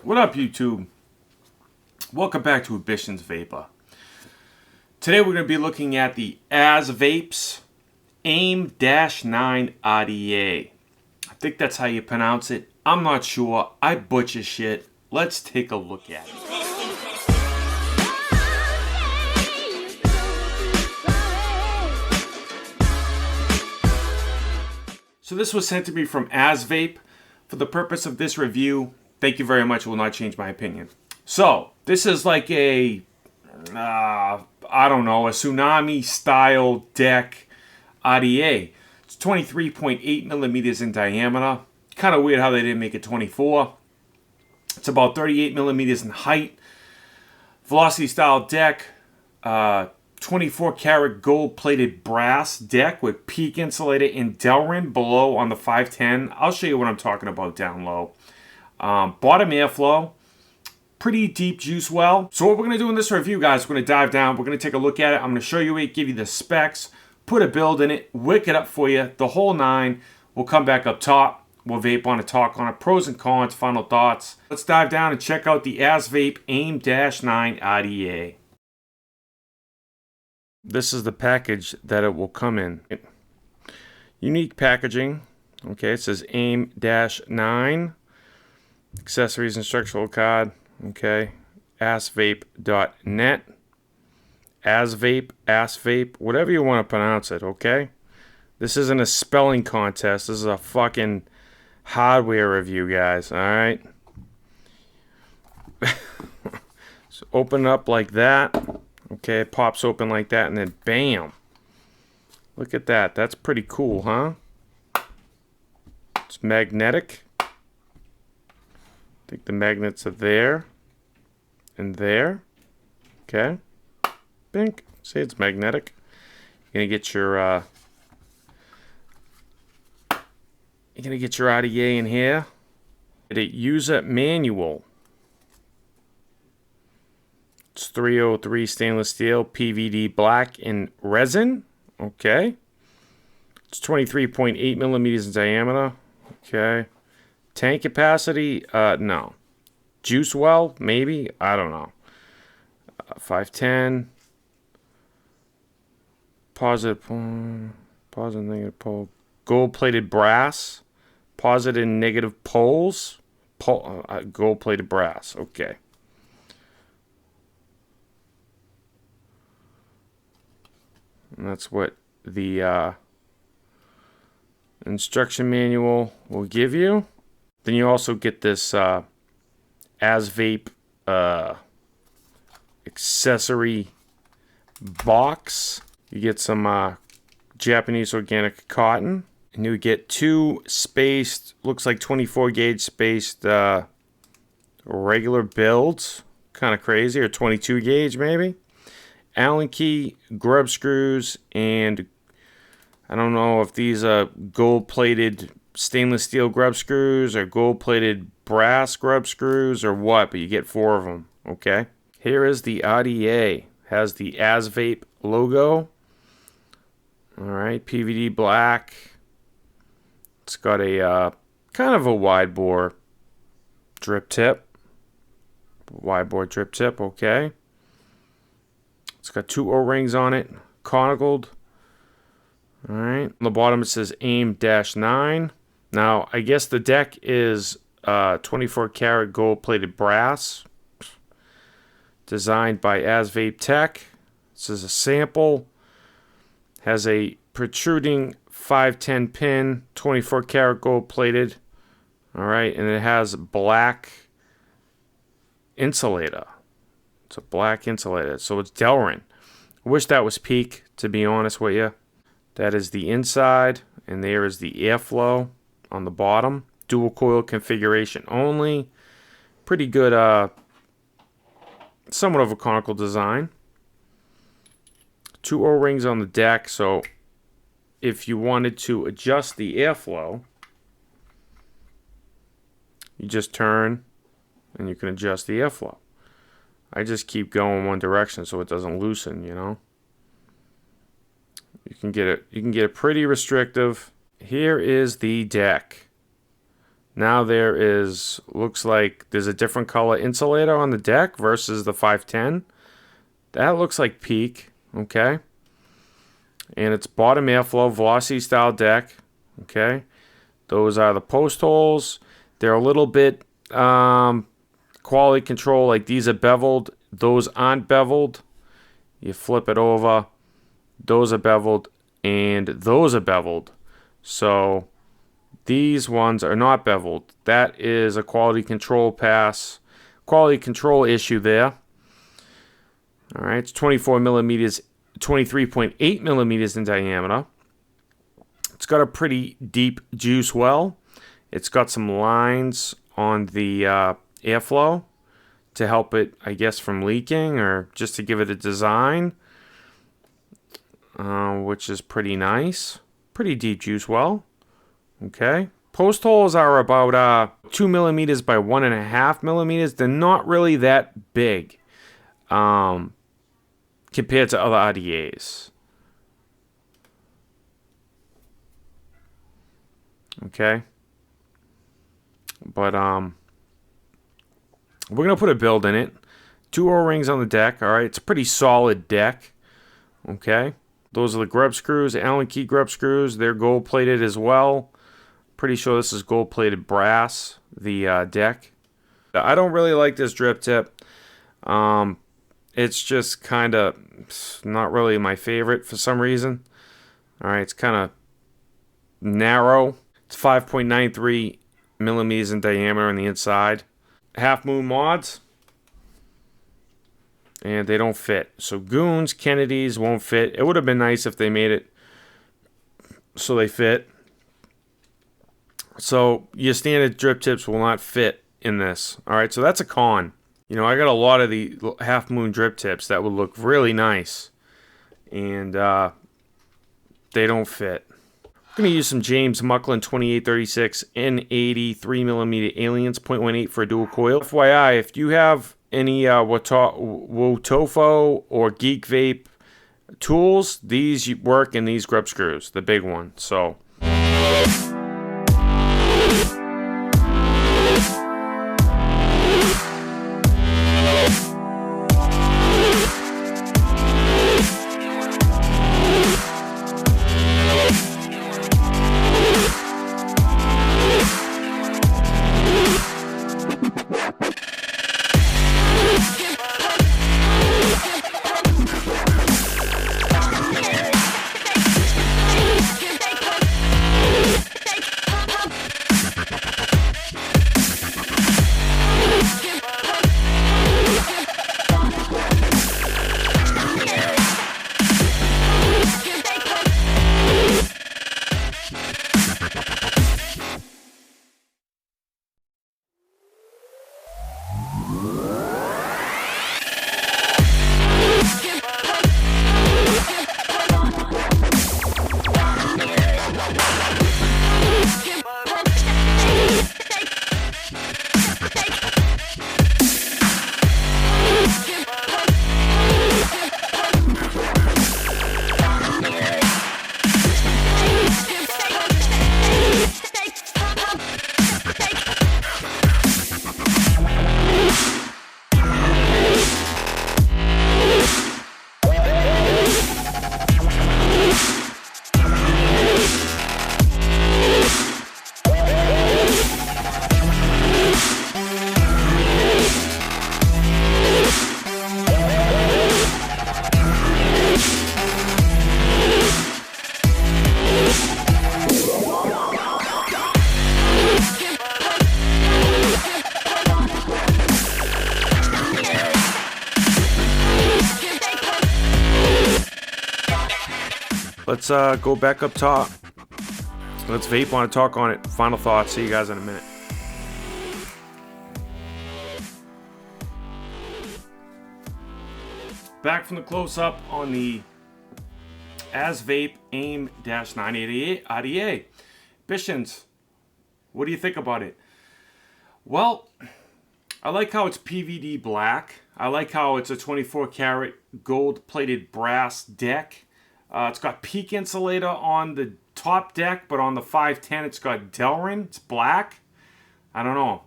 What up, YouTube? Welcome back to AmbitionZ VapeR. Today we're going to be looking at the ASVAPE's Aim-9 RDA. I think that's how you pronounce it. I'm not sure. I butcher shit. Let's take a look at it. So this was sent to me from ASVAPE. For the purpose of this review, thank you very much. It will not change my opinion. So this is like a, I don't know, a tsunami style deck RDA. It's 23.8 millimeters in diameter. Kind of weird how they didn't make it 24. It's about 38 millimeters in height. Velocity style deck. 24 karat gold plated brass deck with peak insulator and Delrin below on the 510. I'll show you what I'm talking about down low. Bottom airflow. Pretty deep juice well. So what we're going to do in this review, guys, we're going to dive down. We're going to take a look at it. I'm going to show you it, give you the specs, put a build in it, wick it up for you, the whole nine. We'll come back up top. We'll vape on it, talk on it, pros and cons, final thoughts. Let's dive down and check out the ASVAPE Aim-9 RDA. This is the package that it will come in. Unique packaging. Okay, it says Aim-9. Accessories instructional card. Okay, ASVAPE.net. ASVAPE, whatever you want to pronounce it, okay? This isn't a spelling contest. This is a fucking hardware review, guys, alright? So open it up like that. Okay, it pops open like that, and then bam. Look at that. That's pretty cool, huh? It's magnetic. I think the magnets are there and there. Okay. Bink. See, it's magnetic. You're gonna get your RDA in here. Get a user manual. It's 303 stainless steel, PVD black in resin. Okay. It's 23.8 millimeters in diameter. Okay. Tank capacity? No. Juice well? Maybe? I don't know. 510. Positive negative pole. Gold plated brass. Positive and negative poles. Gold plated brass. Okay. And that's what the instruction manual will give you. Then you also get this ASVAPE accessory box. You get some Japanese organic cotton. And you get two spaced, looks like 24 gauge spaced regular builds. Kind of crazy. Or 22 gauge maybe. Allen key, grub screws, and I don't know if these are gold-plated stainless steel grub screws or gold-plated brass grub screws or what, but you get 4 of them, okay? Here is the RDA. Has the ASVAPE logo. Alright, PVD black. It's got a kind of a wide bore drip tip. Wide bore drip tip, okay. It's got 2 O-rings on it, conicaled. Alright, on the bottom it says Aim-9. Now, I guess the deck is 24 karat gold plated brass. Designed by ASVAPE Tech. This is a sample. Has a protruding 510 pin, 24 karat gold plated. Alright, and it has black insulator. It's a black insulator, so it's Delrin. I wish that was peak, to be honest with you. That is the inside, and there is the airflow on the bottom. Dual coil configuration only. Pretty good, somewhat of a conical design. 2 O-rings on the deck, so if you wanted to adjust the airflow, you just turn and you can adjust the airflow. I just keep going one direction so it doesn't loosen, you know. You can get it pretty restrictive. Here is the deck. Now there is, looks like there's a different color insulator on the deck versus the 510. That looks like peak, okay? And it's bottom airflow, velocity style deck, okay? Those are the post holes. They're a little bit quality control, like these are beveled. Those aren't beveled. You flip it over. Those are beveled, and those are beveled. So these ones are not beveled. That is a quality control quality control issue there. All right, it's 24 millimeters, 23.8 millimeters in diameter. It's got a pretty deep juice well. It's got some lines on the airflow to help it, I guess, from leaking, or just to give it a design, which is pretty nice. Pretty deep juice well. Okay. Post holes are about 2 millimeters by 1.5 millimeters. They're not really that big compared to other RDAs. Okay. But we're going to put a build in it. 2 O-rings on the deck. All right. It's a pretty solid deck. Okay. Those are the grub screws, Allen key grub screws. They're gold plated as well. Pretty sure this is gold plated brass, the deck. I don't really like this drip tip. It's just kind of not really my favorite for some reason. All right. It's kind of narrow. It's 5.93 millimeters in diameter on the inside. Half moon mods, and they don't fit. So Goons, Kennedys won't fit. It would have been nice if they made it so they fit. So your standard drip tips will not fit in this. All right, so that's a con. You know, I got a lot of the half moon drip tips that would look really nice, and they don't fit. I'm going to use some James Mucklin 2836 N80 3mm Aliens 0.18 for a dual coil. FYI, if you have any Wotofo or Geek Vape tools, these work in these grub screws, the big one. So let's go back up top. Let's vape on it, talk on it. Final thoughts. See you guys in a minute. Back from the close-up on the ASVAPE Aim-9 RDA. AmbitionZ, what do you think about it? Well, I like how it's PVD black. I like how it's a 24 karat gold plated brass deck. It's got peak insulator on the top deck, but on the 510 it's got Delrin. It's black. I don't know.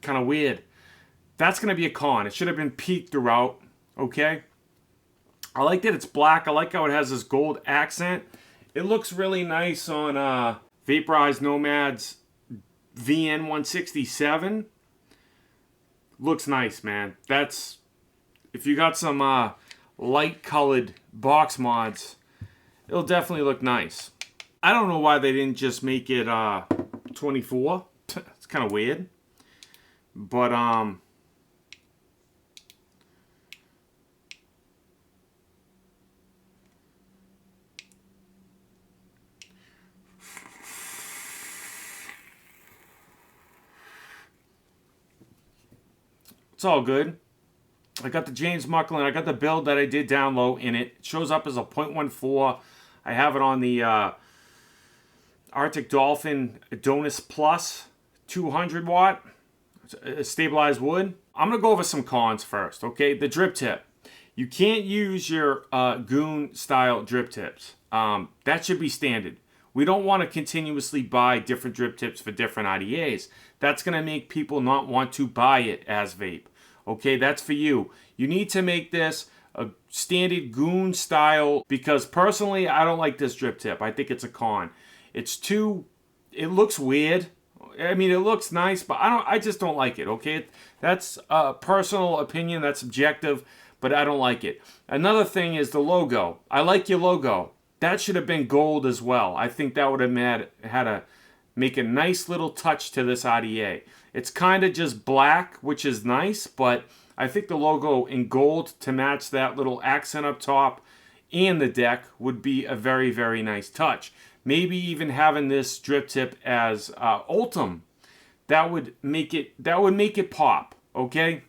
Kind of weird. That's going to be a con. It should have been peaked throughout. Okay? I like that it's black. I like how it has this gold accent. It looks really nice on Vaporized Nomad's VN167. Looks nice, man. That's... If you got some light colored box mods, it'll definitely look nice. I don't know why they didn't just make it 24. It's kind of weird. But it's all good. I got the James Mucklin. I got the build that I did down low in it. It shows up as a 0.14. I have it on the Arctic Dolphin Adonis Plus 200 watt stabilized wood. I'm going to go over some cons first, okay? The drip tip. You can't use your Goon style drip tips. That should be standard. We don't want to continuously buy different drip tips for different RDAs. That's going to make people not want to buy it as vape. Okay, that's for you. You need to make this a standard Goon style, because personally, I don't like this drip tip. I think it's a con. It's too, it looks weird. I mean, it looks nice, but I just don't like it, okay? That's a personal opinion, that's subjective, but I don't like it. Another thing is the logo. I like your logo. That should have been gold as well. I think that would have had a make a nice little touch to this RDA. It's kind of just black, which is nice, but I think the logo in gold to match that little accent up top and the deck would be a very, very nice touch. Maybe even having this drip tip as Ultim, that would make it pop, okay?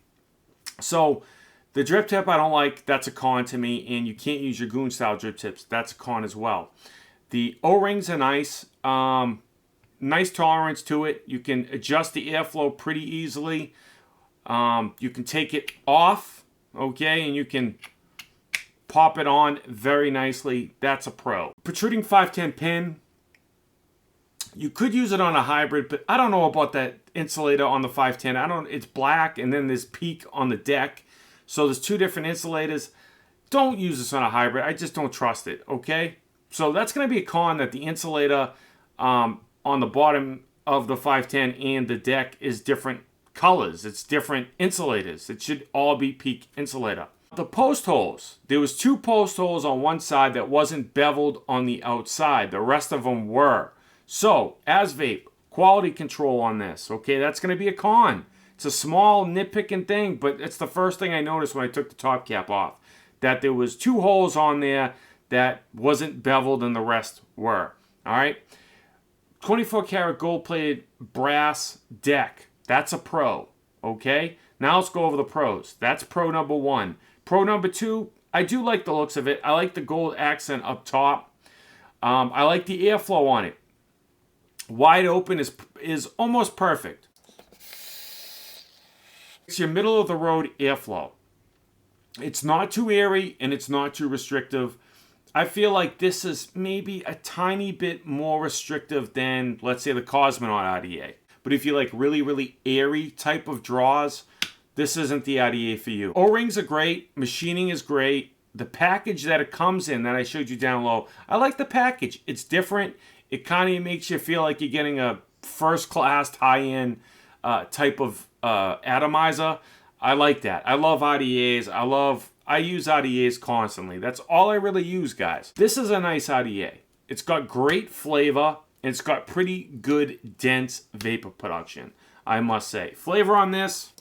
So the drip tip I don't like, that's a con to me, and you can't use your Goon style drip tips. That's a con as well. The O-rings are nice. Nice tolerance to it. You can adjust the airflow pretty easily. You can take it off, okay, and you can pop it on very nicely. That's a pro. Protruding 510 pin. You could use it on a hybrid, but I don't know about that insulator on the 510. It's black, and then there's peak on the deck. So there's two different insulators. Don't use this on a hybrid. I just don't trust it, okay? So that's going to be a con, that the insulator on the bottom of the 510 and the deck is different colors. It's different insulators. It should all be peak insulator. The post holes. There was 2 post holes on one side that wasn't beveled on the outside. The rest of them were. So, ASVAPE, quality control on this. Okay, that's going to be a con. It's a small nitpicking thing, but it's the first thing I noticed when I took the top cap off. That there was 2 holes on there that wasn't beveled and the rest were. All right. 24 karat gold plated brass deck. That's a pro. Okay. Now let's go over the pros. That's pro number 1. Pro number 2, I do like the looks of it. I like the gold accent up top. I like the airflow on it. Wide open is almost perfect. It's your middle of the road airflow. It's not too airy and it's not too restrictive. I feel like this is maybe a tiny bit more restrictive than, let's say, the Cosmonaut RDA. But if you like really, really airy type of draws, this isn't the RDA for you. O-rings are great. Machining is great. The package that it comes in that I showed you down low, I like the package. It's different. It kind of makes you feel like you're getting a first-class, high-end type of atomizer. I like that. I love RDAs. I use RDAs constantly. That's all I really use, guys. This is a nice RDA. It's got great flavor, and it's got pretty good, dense vapor production, I must say. Flavor on this,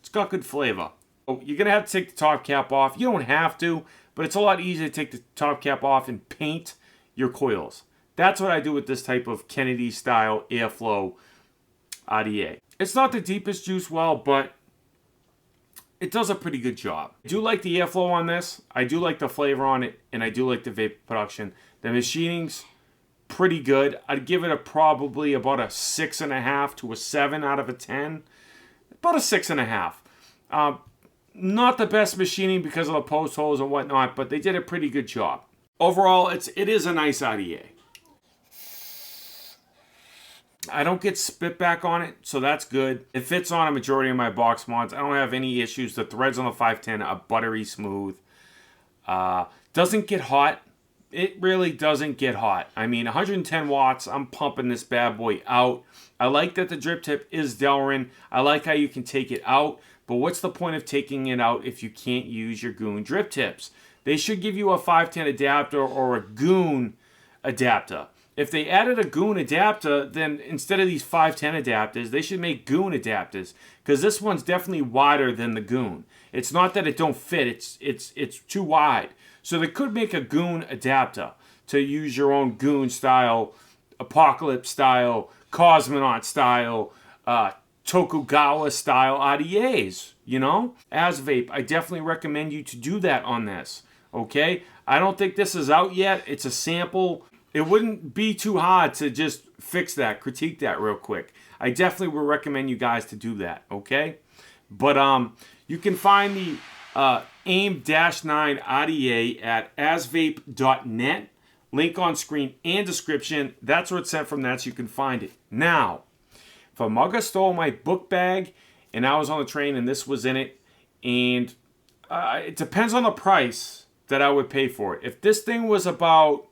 it's got good flavor. You're going to have to take the top cap off. You don't have to, but it's a lot easier to take the top cap off and paint your coils. That's what I do with this type of Kennedy-style airflow RDA. It's not the deepest juice well, but it does a pretty good job. I do like the airflow on this. I do like the flavor on it, and I do like the vapor production. The machining's pretty good. I'd give it probably about a 6.5 to a 7 out of a 10. About a 6.5. Not the best machining because of the post holes and whatnot, but they did a pretty good job. Overall, it is a nice RDA. I don't get spit back on it, so that's good. It fits on a majority of my box mods. I don't have any issues. The threads on the 510 are buttery smooth. Doesn't get hot. It really doesn't get hot. I mean, 110 watts, I'm pumping this bad boy out. I like that the drip tip is Delrin. I like how you can take it out, but what's the point of taking it out if you can't use your Goon drip tips? They should give you a 510 adapter or a Goon adapter. If they added a Goon adapter, then instead of these 510 adapters, they should make Goon adapters, because this one's definitely wider than the Goon. It's not that it don't fit, it's too wide. So they could make a Goon adapter to use your own Goon style, Apocalypse style, Cosmonaut style, Tokugawa style RDAs, you know? ASVAPE, I definitely recommend you to do that on this, okay? I don't think this is out yet. It's a sample. It wouldn't be too hard to just fix that, critique that real quick. I definitely would recommend you guys to do that, okay? But you can find the Aim-9 RDA at asvape.net. Link on screen and description. That's where it's sent from. That so you can find it. Now, if a mugger stole my book bag and I was on the train and this was in it, and it depends on the price that I would pay for it. If this thing was about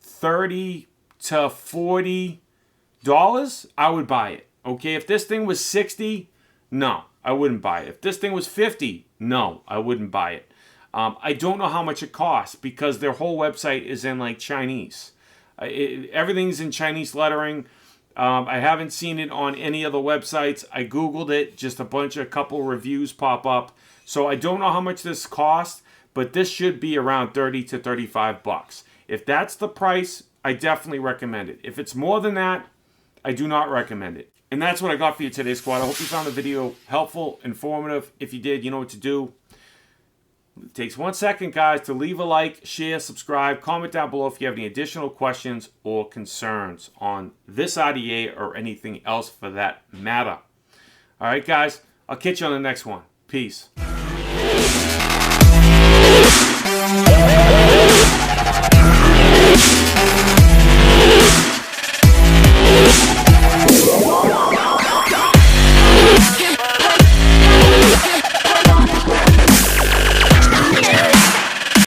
$30 to $40, I would buy it. Okay, if this thing was $60, no, I wouldn't buy it. If this thing was $50, no, I wouldn't buy it. I don't know how much it costs because their whole website is in like Chinese. Everything's in Chinese lettering. I haven't seen it on any other websites. I Googled it, just a couple reviews pop up. So I don't know how much this costs, but this should be around 30 to 35 bucks. If that's the price, I definitely recommend it. If it's more than that, I do not recommend it. And that's what I got for you today, squad. I hope you found the video helpful, informative. If you did, you know what to do. It takes 1 second, guys, to leave a like, share, subscribe, comment down below if you have any additional questions or concerns on this RDA or anything else for that matter. All right, guys, I'll catch you on the next one. Peace.